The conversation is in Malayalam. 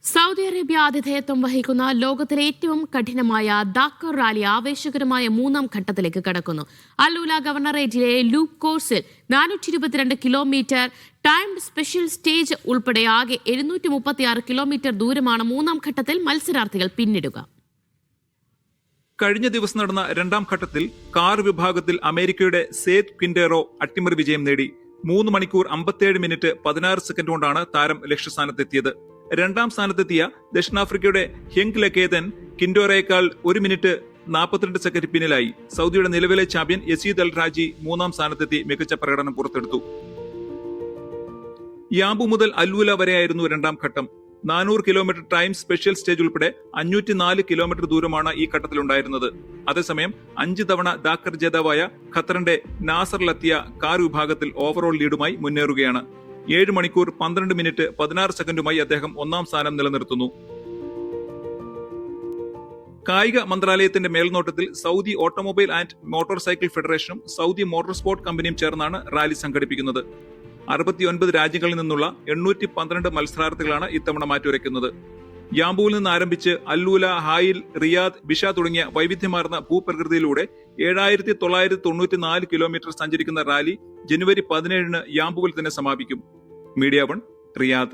സൗദി അറേബ്യ ആതിഥേയത്വം വഹിക്കുന്ന ലോകത്തിലെ ഏറ്റവും കഠിനമായ ദാക്കർ റാലി ആവേശകരമായ മൂന്നാം ഘട്ടത്തിലേക്ക് കടക്കുന്നു. അൽ-ഉല ഗവർണറേറ്റിലെ ലൂപ്പ് കോഴ്സിൽ 422 കിലോമീറ്റർ ടൈംഡ് സ്പെഷ്യൽ സ്റ്റേജ് ഉൾപ്പെടെ ആകെ 736 കിലോമീറ്റർ ദൂരമാണ് മൂന്നാം ഘട്ടത്തിൽ മത്സരാർത്ഥികൾ പിന്നിടുക. കഴിഞ്ഞ ദിവസം നടന്ന രണ്ടാം ഘട്ടത്തിൽ കാർ വിഭാഗത്തിൽ അമേരിക്കയുടെ സേദ് ക്വിൻഡേറോ അട്ടിമറി വിജയം നേടി. 3 മണിക്കൂർ 57 മിനിറ്റ് 16 സെക്കൻഡ് കൊണ്ടാണ് താരം ലക്ഷ്യസ്ഥാനത്തെത്തിയത്. രണ്ടാം സ്ഥാനത്തെത്തിയ ദക്ഷിണാഫ്രിക്കയുടെ ഹെങ്ക് ലക്കേതൻ കിൻഡോറയേക്കാൾ 1 മിനിറ്റ് 42 സെക്കൻഡ് പിന്നിലായി. സൗദിയുടെ നിലവിലെ ചാമ്പ്യൻ യസീദ് അൽ രാജി മൂന്നാം സ്ഥാനത്തെത്തി മികച്ച പ്രകടനം പുറത്തെടുത്തു. യാംബു മുതൽ അൽ-ഉല വരെയായിരുന്നു രണ്ടാം ഘട്ടം. 400 കിലോമീറ്റർ ടൈം സ്പെഷ്യൽ സ്റ്റേജ് ഉൾപ്പെടെ 504 കിലോമീറ്റർ ദൂരമാണ് ഈ ഘട്ടത്തിലുണ്ടായിരുന്നത്. അതേസമയം 5 തവണ ദാക്കർ ജേതാവായ ഖത്തറിന്റെ നാസർ ലത്തിയ കാർ വിഭാഗത്തിൽ ഓവറോൾ ലീഡുമായി മുന്നേറുകയാണ്. 7 മണിക്കൂർ 12 മിനിറ്റ് 16 സെക്കൻഡുമായി അദ്ദേഹം ഒന്നാം സ്ഥാനം നിലനിർത്തുന്നു. കായിക മന്ത്രാലയത്തിന്റെ മേൽനോട്ടത്തിൽ Saudi automobile and motorcycle ഫെഡറേഷനും സൗദി മോട്ടോർ സ്പോർട്ട് കമ്പനിയും ചേർന്നാണ് റാലി സംഘടിപ്പിക്കുന്നത്. 69 രാജ്യങ്ങളിൽ നിന്നുള്ള 812 മത്സരാർത്ഥികളാണ് ഇത്തവണ മാറ്റുരയ്ക്കുന്നത്. യാംബുവിൽ നിന്ന് ആരംഭിച്ച് അൽ-ഉല, ഹായിൽ, റിയാദ്, ബിഷ തുടങ്ങിയ വൈവിധ്യമാർന്ന ഭൂപ്രകൃതിയിലൂടെ 7994 കിലോമീറ്റർ സഞ്ചരിക്കുന്ന റാലി ജനുവരി 17 യാംബുവിൽ തന്നെ സമാപിക്കും. Media 1, Riyadh.